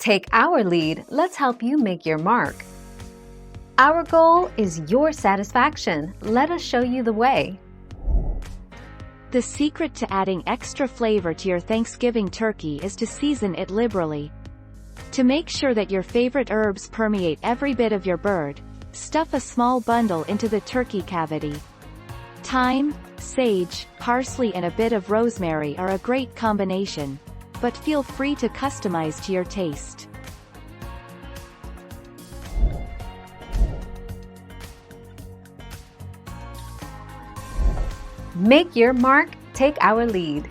Take our lead, let's help you make your mark. Our goal is your satisfaction. Let us show you the way. The secret to adding extra flavor to your Thanksgiving turkey is to season it liberally. To make sure that your favorite herbs permeate every bit of your bird, stuff a small bundle into the turkey cavity. Thyme, sage, parsley and a bit of rosemary are a great combination, but feel free to customize to your taste. Make your mark, take our lead.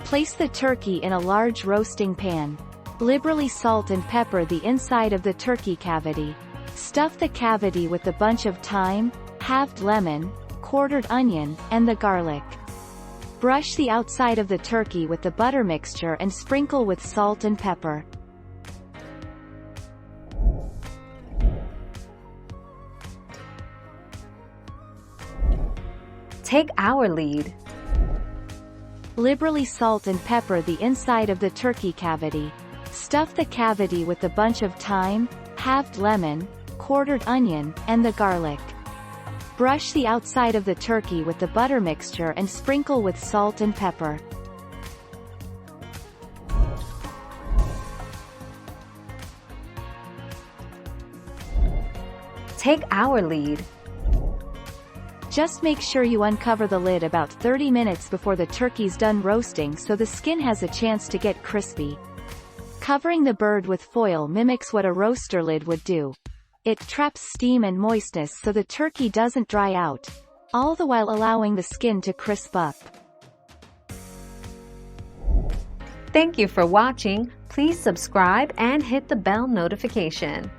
Place the turkey in a large roasting pan. Liberally salt and pepper the inside of the turkey cavity. Stuff the cavity with the bunch of thyme, halved lemon, quartered onion, and the garlic. Brush the outside of the turkey with the butter mixture and sprinkle with salt and pepper. Take our lead. Liberally salt and pepper the inside of the turkey cavity. Stuff the cavity with the bunch of thyme, halved lemon, quartered onion, and the garlic. Brush the outside of the turkey with the butter mixture and sprinkle with salt and pepper. Take our lead. Just make sure you uncover the lid about 30 minutes before the turkey's done roasting so the skin has a chance to get crispy. Covering the bird with foil mimics what a roaster lid would do. It traps steam and moistness so the turkey doesn't dry out, all the while allowing the skin to crisp up. Thank you for watching. Please subscribe and hit the bell notification.